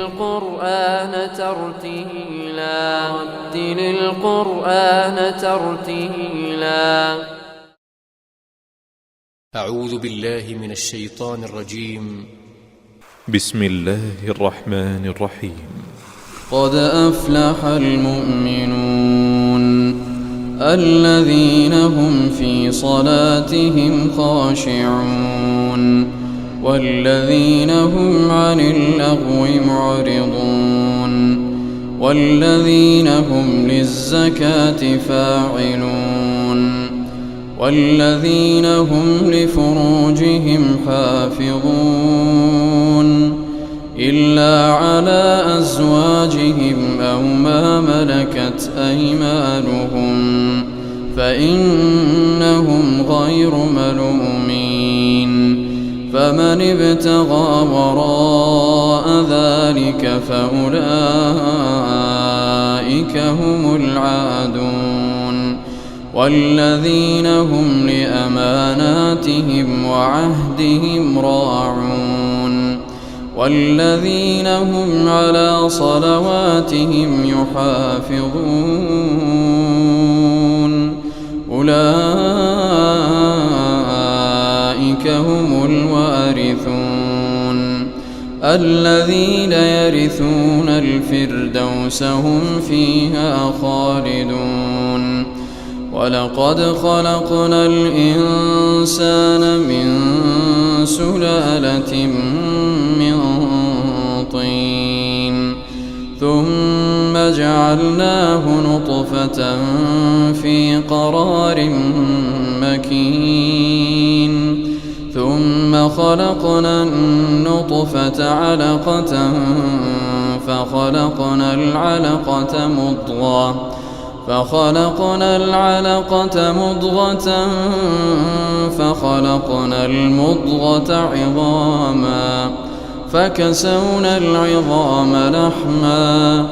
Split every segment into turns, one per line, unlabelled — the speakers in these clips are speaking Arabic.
القرآن ترتيلا.
أعوذ بالله من الشيطان الرجيم.
بسم الله الرحمن الرحيم.
قد أفلح المؤمنون الذين هم في صلاتهم خاشعون والذين هم عن اللغو معرضون والذين هم للزكاة فاعلون والذين هم لفروجهم حافظون إلا على أزواجهم أو ما ملكت أيمانهم فإنهم غير ملومين. فمن ابتغى وراء ذلك فأولئك هم العادون والذين هم لأماناتهم وعهدهم راعون والذين هم على صلواتهم يحافظون أولئك هم الوارثون الذين يرثون الفردوس هم فيها خالدون. ولقد خلقنا الإنسان من سلالة من طين ثم جعلناه نطفة في قرار مكين ثم خلقنا النطفة علقة فخلقنا العلقة مضغة فخلقنا المضغة عظاما فكسونا العظام لحما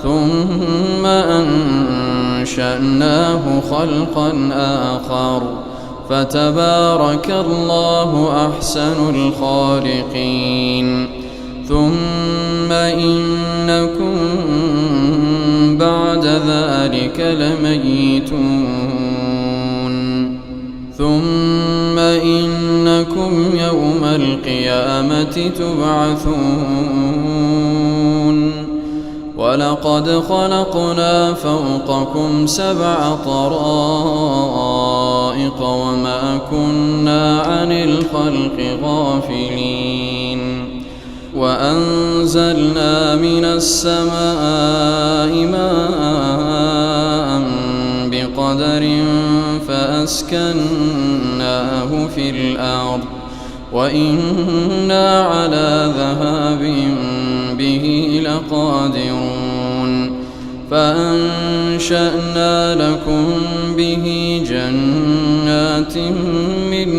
ثم أنشأناه خلقا آخر فتبارك الله أحسن الخالقين. ثم إنكم بعد ذلك لميتون ثم إنكم يوم القيامة تبعثون. ولقد خلقنا فوقكم 7 طرائق وما كنا عن الخلق غافلين وأنزلنا من السماء ماء بقدر فأسكناه في الأرض وإنا على ذهاب به لقادرون. فأنشأنا لكم به جنات من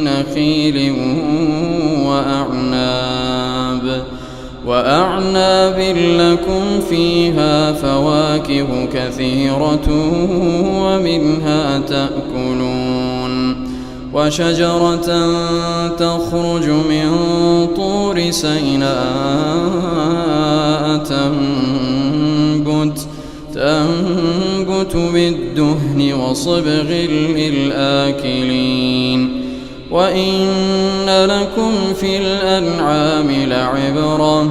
نخيل وأعناب لكم فيها فواكه كثيرة ومنها تأكلون وشجرة تخرج من طور سيناء تنبت بالدهن وصبغ للآكلين وإن لكم في الأنعام لعبرة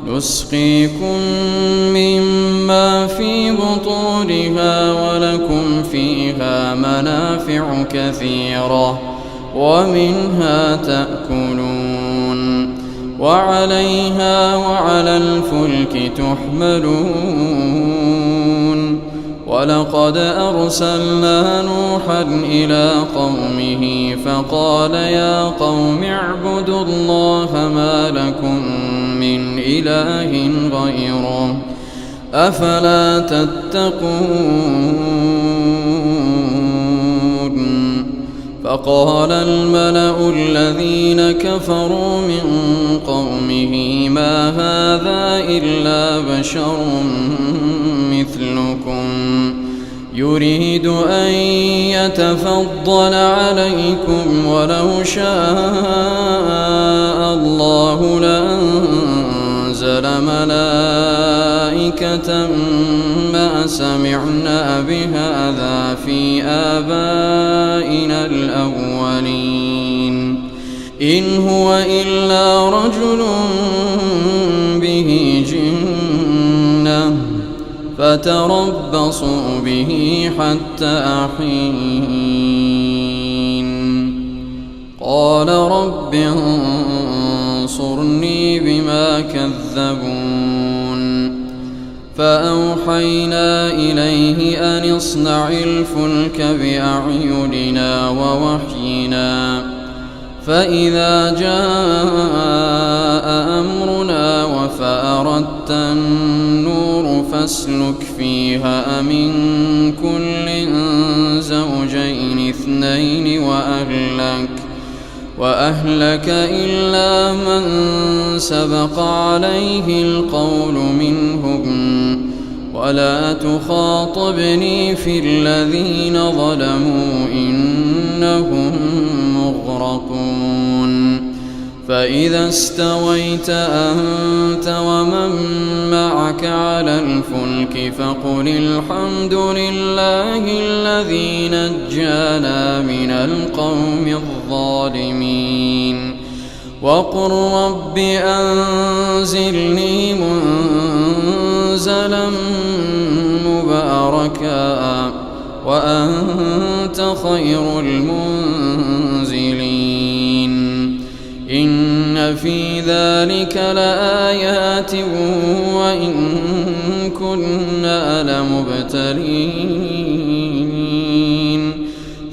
نسقيكم مما في بطونها ولكم فيها منافع كثيرة ومنها تأكلون وعليها وعلى الفلك تحملون. ولقد أرسلنا نوحا إلى قومه فقال يا قوم اعبدوا الله ما لكم من إله غيره أفلا تتقون. فقال الملأ الذين كفروا من قومه ما هذا إلا بشر مثلكم يريد أن يتفضل عليكم ولو شاء الله لأنزل ملائكة ما سمعنا بهذا في آبائنا الأولين إن هو إلا رجل به جنة فتربصوا به حتى حين قال رب انصرني بما كذبون فأوحينا إليه أن اصنع الفلك بأعيننا ووحينا فإذا جاء أمرنا وفأردت النور فاسلك فيها من كل زوجين اثنين وأهلك إلا من سبق عليه القول منهم ولا تخاطبني في الذين ظلموا إنهم مغرقون فإذا استويت أنت ومن معك على الفلك فقل الحمد لله الذي نجانا من القوم الظالمين وقل رب أنزلني منزلا مباركا وأنت خير المنزلين إن في ذلك لآيات وإن كنا لمبتلين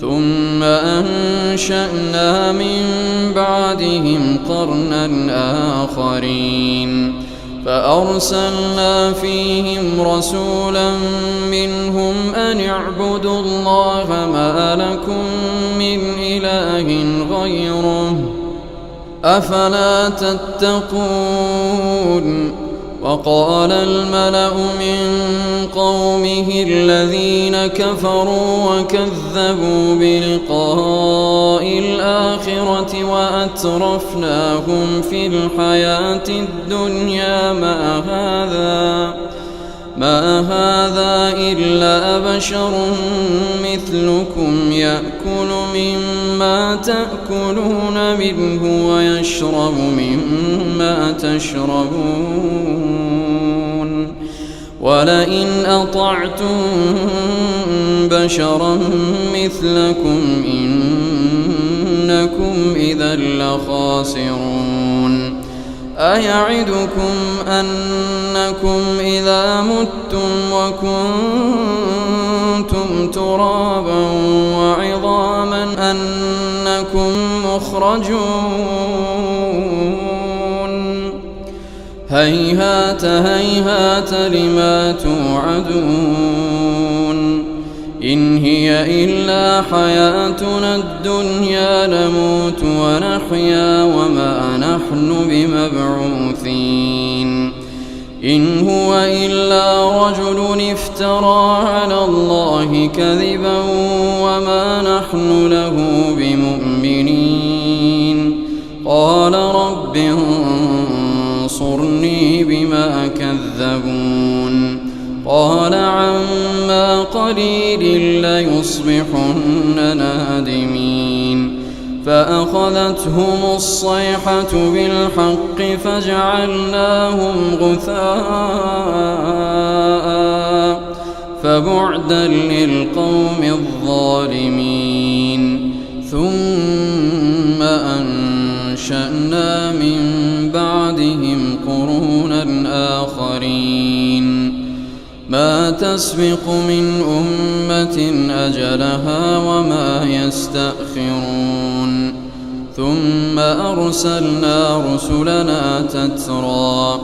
ثم أنشأنا من بعدهم قرنا آخرين فأرسلنا فيهم رسولا منهم أن اعبدوا الله ما لكم من إله غيره أفلا تتقون وقال الملأ من قومه الذين كفروا وكذبوا بلقاء الآخرة وأترفناهم في الحياة الدنيا ما هذا إلا بشر مثلكم يأكل مما تأكلون منه ويشرب مما تشربون ولئن أطعتم بشرا مثلكم إنكم إذا لخاسرون أيعدكم أنكم إذا متم وكنتم ترابا وعظاما أنكم مخرجون هيهات هيهات لما توعدون إن هي إلا حياتنا الدنيا نموت ونحيا وما نحن بمبعوثين إن هو إلا رجل افترى على الله كذبا وما نحن له بمؤمنين قال رب انصرني بما كذبون قال عما قليل ليصبحن نادمين فأخذتهم الصيحة بالحق فجعلناهم غثاء فبعدا للقوم الظالمين ثم أنشأنا من بعدهم قرونا آخرين ما تسبق من أمة أجلها وما يستأخرون ثم أرسلنا رسلنا تترى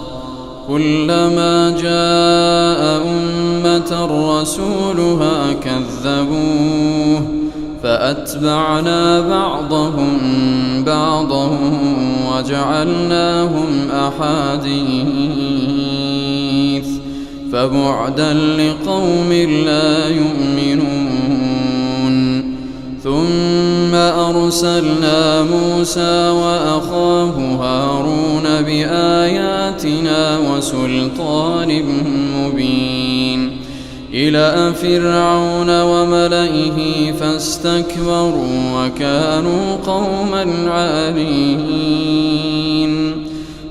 كلما جاء أمة رسولها كذبوه فأتبعنا بعضهم بعضا وجعلناهم أحاديث فبعدا لقوم لا يؤمنون. ثم أرسلنا موسى وأخاه هارون بآياتنا وسلطان مبين إلى فرعون وملئه فاستكبروا وكانوا قوما عالين.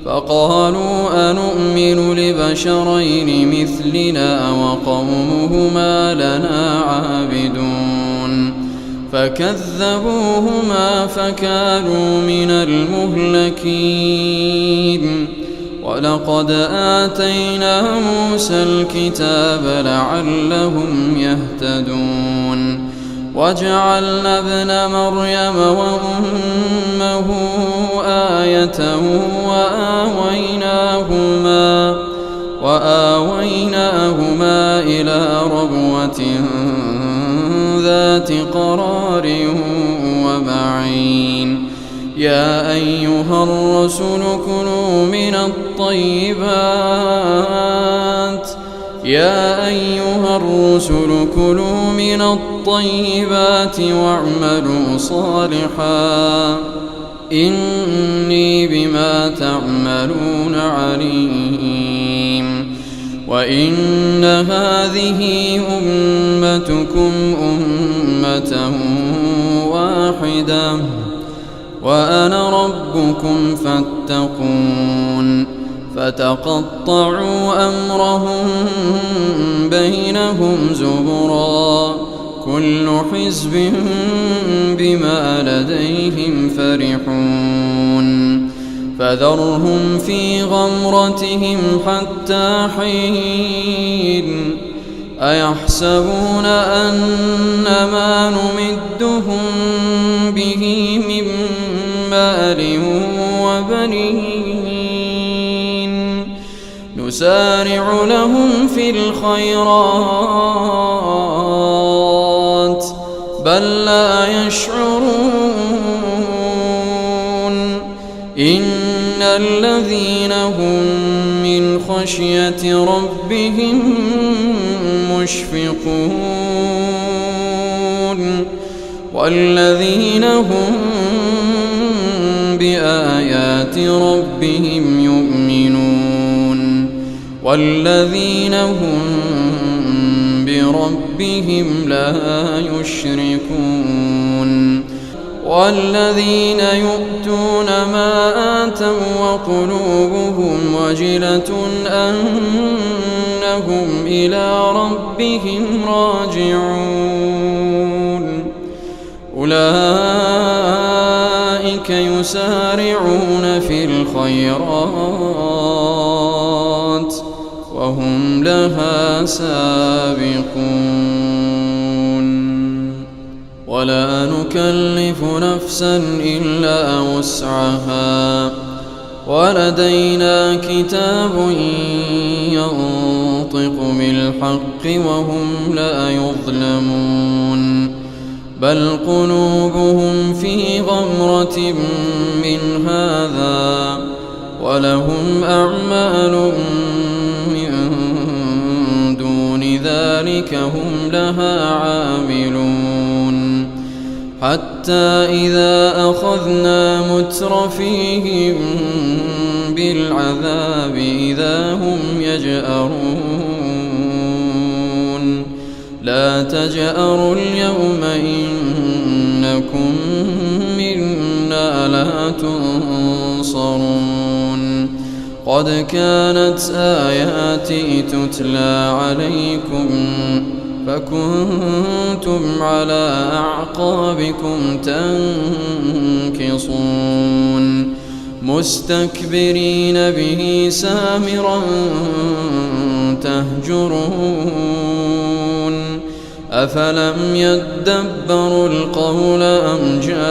فقالوا أنؤمن لبشرين مثلنا وقومهما لنا عابدون. فكذبوهما فكانوا من المهلكين. ولقد آتينا موسى الكتاب لعلهم يهتدون. وجعلنا ابن مريم وأمه آية وآويناهما إلى ربوة ذات قرار ومعين. يا أيها الرسل كلوا من الطيبات واعملوا صالحا إني بما تعملون عليم. وإن هذه أمتكم أمة واحدة وأنا ربكم فاتقون. فتقطعوا أمرهم بينهم زبرا كل حزب بما لديهم فرحون. فذرهم في غمرتهم حتى حين. أيحسبون أن ما نمدهم به من مال وبنين نسارع لهم في الخيرات بل لا يشعرون. إن الذين هم من خشية ربهم مشفقون والذين هم بآيات ربهم يؤمنون والذين هم بربهم لا يشركون. والذين يؤتون ما آتوا وقلوبهم وجلة أنهم إلى ربهم راجعون أولئك يسارعون في الخيرات وهم لها سابقون. ولا نكلف نفسا إلا وسعها ولدينا كتاب ينطق بالحق وهم لا يظلمون. بل قلوبهم في غمرة من هذا ولهم أعمال من دون ذلك هم لها عاملون. حتى إذا أخذنا مترفيهم بالعذاب إذا هم يجأرون. لا تجأروا اليوم إنكم منا لا تنصرون. قد كانت آياتي تتلى عليكم فكنتم على أعقابكم تنكصون مستكبرين به سامرا تهجرون. أفلم يدبروا القول أم جاءهم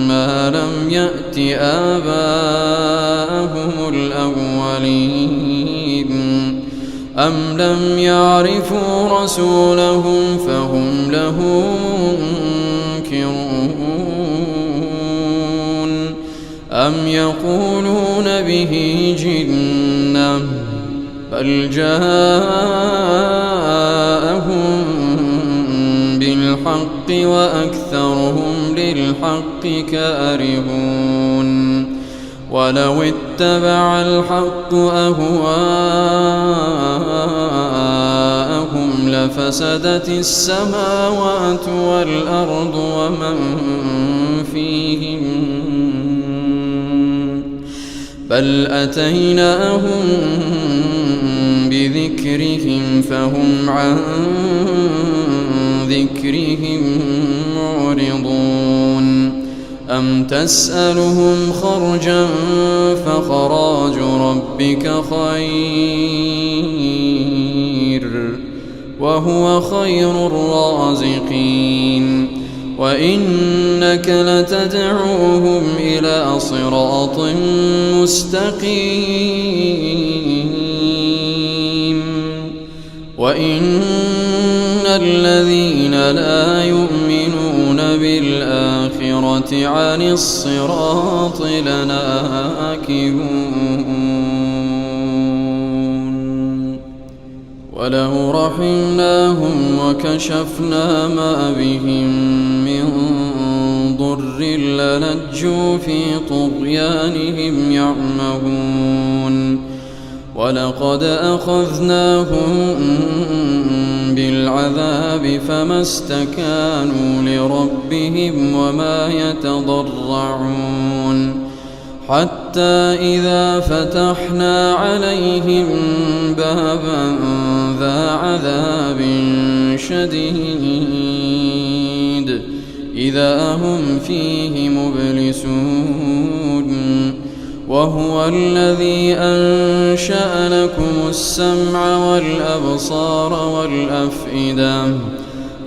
ما لم يأت آباءهم الأولين أم لم يعرفوا رسولهم فهم له منكرون. أم يقولون به جنة بل جاءهم بالحق وأكثرهم للحق كارهون ولو اتبع الحق أهواءهم لفسدت السماوات والأرض ومن فيهن بل أتيناهم بذكرهم فهم عن ذكرهم معرضون أم تسألهم خرجا فخراج ربك خير وهو خير الرازقين وإنك لتدعوهم إلى صراط مستقيم وإن الذين لا يؤمنون بالآخرة عن الصراط لناكبون ولو رحمناهم وكشفنا ما بهم من ضر للجوا في طغيانهم يعمهون ولقد أخذناهم بالعذاب فما استكانوا لربهم وما يتضرعون حتى إذا فتحنا عليهم بابا ذا عذاب شديد إذا هم فيه مبلسون وهو الذي أنشأ لكم السمع والأبصار والأفئدة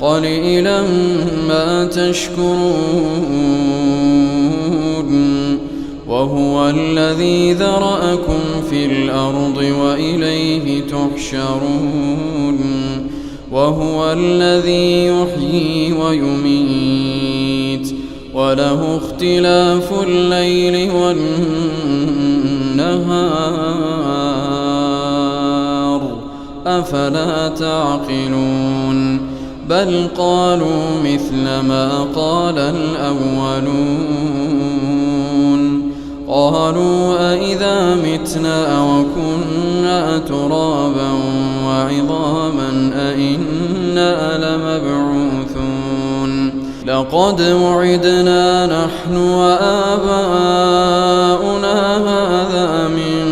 قليلا ما تشكرون وهو الذي ذرأكم في الأرض وإليه تحشرون وهو الذي يحيي ويميت وله اختلاف الليل والنهار أفلا تعقلون بل قالوا مثل ما قال الأولون قالوا أئذا متنا وكنا ترابا وعظاما أئنا لمبعوثون لقد وعدنا نحن وآباؤنا هذا من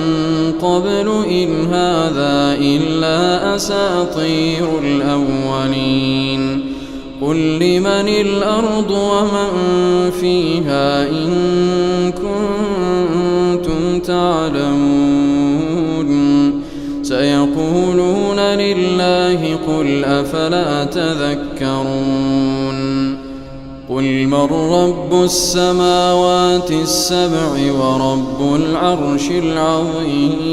قبل إن هذا إلا أساطير الأولين قل لمن الأرض ومن فيها إن كنتم تعلمون سيقولون لله قل أفلا تذكرون قل من رب السماوات السبع ورب العرش العظيم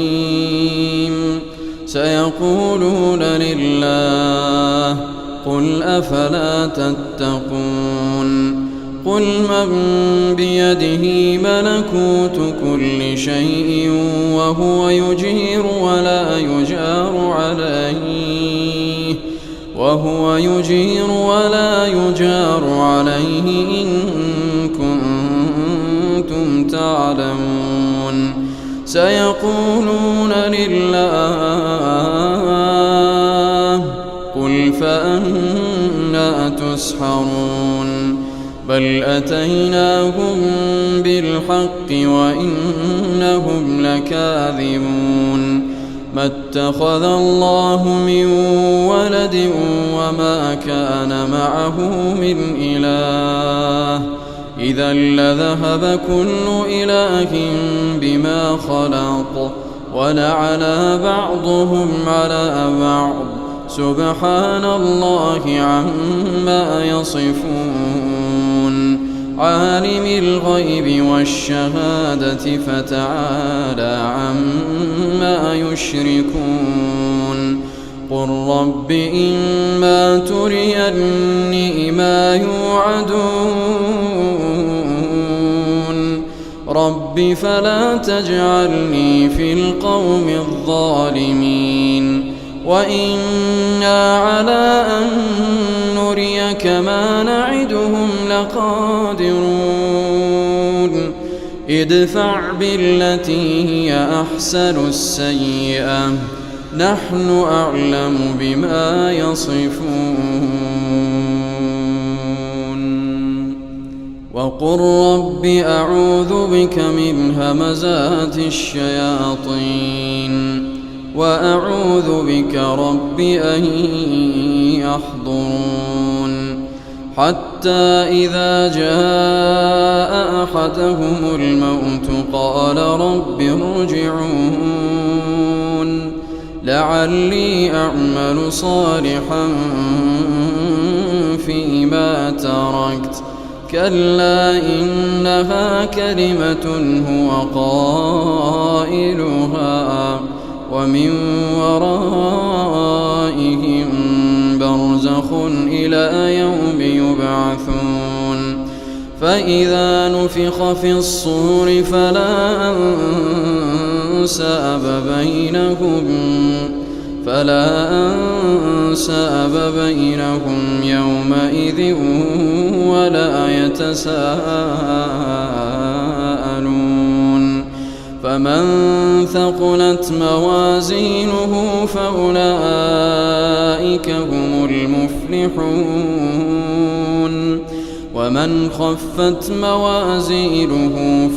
سيقولون لله قل أفلا تتقون قل من بيده ملكوت كل شيء وهو يجير ولا يجار عليه إن كنتم تعلمون سيقولون لله قل فأنى تسحرون بل أتيناهم بالحق وإنهم لكاذبون ما اتخذ الله من ولد وما كان معه من إله إذا لذهب كل إله بما خلق ولعلى بعضهم على بعض سبحان الله عما يصفون عالم الغيب والشهادة فتعالى عما يشركون قل رب إما تريني ما يوعدون رب رب فلا تجعلني في القوم الظالمين وإنا على أن نريك ما نعدهم لقادرون ادفع بالتي هي أحسن السيئة نحن أعلم بما يصفون وقل رب أعوذ بك من همزات الشياطين وأعوذ بك رب أن يحضرون حتى إذا جاء أحدهم الموت قال رب ارجعون لعلي أعمل صالحا فيما تركت كلا إنها كلمة هو قائلها ومن ورائهم برزخ إلى يوم يبعثون فإذا نفخ في الصور فلا أنساب بينهم يومئذ ولا يتساءلون فمن ثقلت موازينه فأولئك هم المفلحون ومن خفت موازينه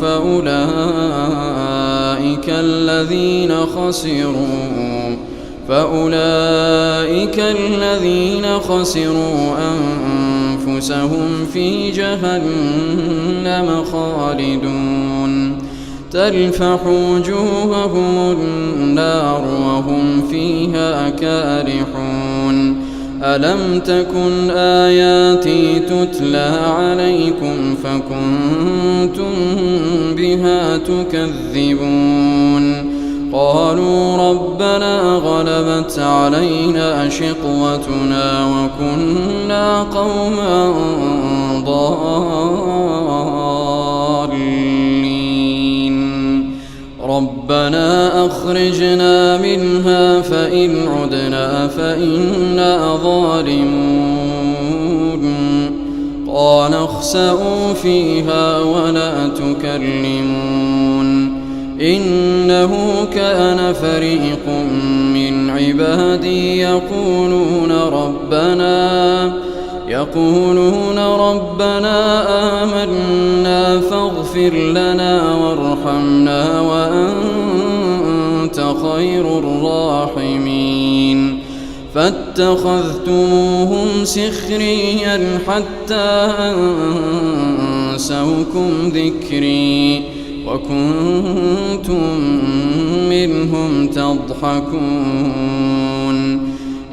فأولئك الذين خسروا أنفسهم في جهنم خالدون تلفح وجوههم النار وهم فيها كارحون ألم تكن آياتي تتلى عليكم فكنتم بها تكذبون قالوا ربنا غلبت علينا شقوتنا وكنا قوما ضالين ربنا أخرجنا منها فإن عدنا فإنا ظالمون قال اخسئوا فيها ولا تكلمون إنه كان فريق من عبادي يقولون ربنا آمنا فاغفر لنا وارحمنا وأنت خير الراحمين فاتخذتموهم سخريا حتى أنسوكم ذكري وكنتم منهم تضحكون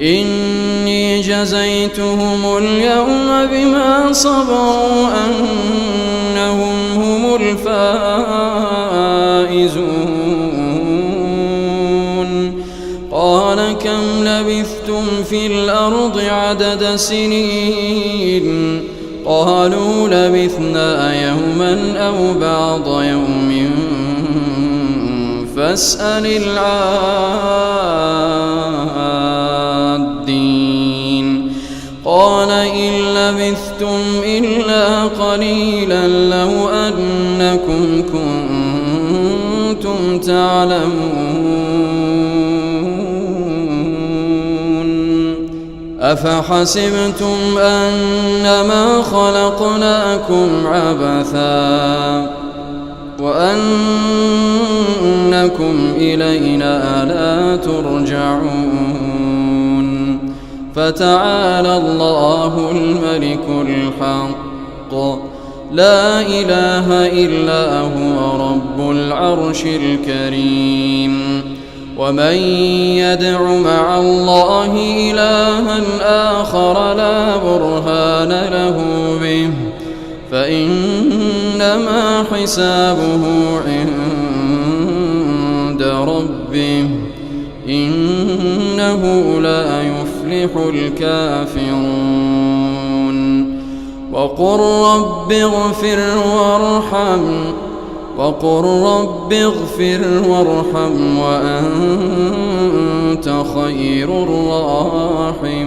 إني جزيتهم اليوم بما صبروا أنهم هم الفائزون قال كم لبثتم في الأرض عدد سنين قالوا لبثنا يوما أو بعض يوم فاسأل العادين قال إن لبثتم إلا قليلا لو أنكم كنتم تعلمون أفحسبتم أنما خلقناكم عبثا وأنكم إلينا لا ترجعون فتعالى الله الملك الحق لا إله إلا هو رب العرش الكريم ومن يدع مع الله إلها آخر لا برهان له به فإنما حسابه عند ربه إنه لا يفلح الكافرون وقل رب اغفر وارحم وقل رب اغفر وارحم وأنت خير الراحمين.